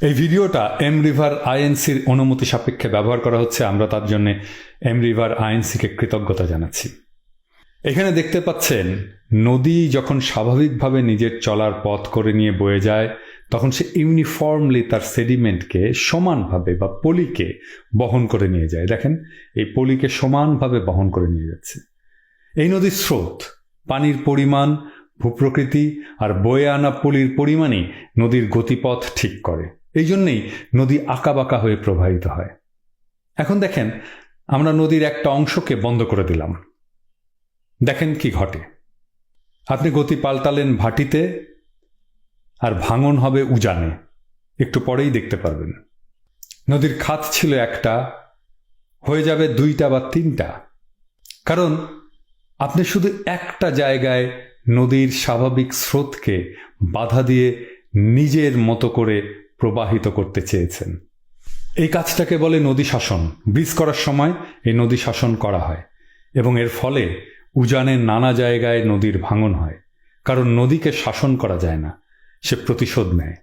এই ভিডিওটা M river আইএনসির অনুমতি সাপেক্ষে ব্যবহার করা হচ্ছে। আমরা তার জন্য এম রিভার আইএনসিকে কৃতজ্ঞতা জানাচ্ছি। এখানে দেখতে পাচ্ছেন নদী যখন স্বাভাবিকভাবে নিজের চলার পথ করে নিয়ে বয়ে যায় তখন সে ইউনিফর্মলি তার সেডিমেন্টকে সমানভাবে বা পলিকে বহন করে নিয়ে যায়। দেখেন এই পলিকে সমানভাবে বহন করে নিয়ে যাচ্ছে। এই নদীর স্রোত, পানির পরিমাণ, ভূপ্রকৃতি আর বয়ে আনা পলির পরিমাণই নদীর গতিপথ ঠিক করে। এই জন্যেই নদী আঁকাবাঁকা হয়ে প্রবাহিত হয়। এখন দেখেন আমরা নদীর একটা অংশকে বন্ধ করে দিলাম, দেখেন কি ঘটে। আপনি গতি পাল্টালেন ভাটিতে আর ভাঙন হবে উজানে, একটু পরেই দেখতে পারবেন। নদীর খাত ছিল একটা, হয়ে যাবে দুইটা বা তিনটা, কারণ আপনি শুধু একটা জায়গায় নদীর স্বাভাবিক স্রোতকে বাধা দিয়ে নিজের মতো করে প্রবাহিত করতে চেয়েছেন। এই কাজটাকে বলে নদী শাসন। ব্রিজ করার সময় এই নদী শাসন করা হয় এবং এর ফলে উজানের নানা জায়গায় নদীর ভাঙন হয়, কারণ নদীকে শাসন করা যায় না, সে প্রতিশোধ নেয়।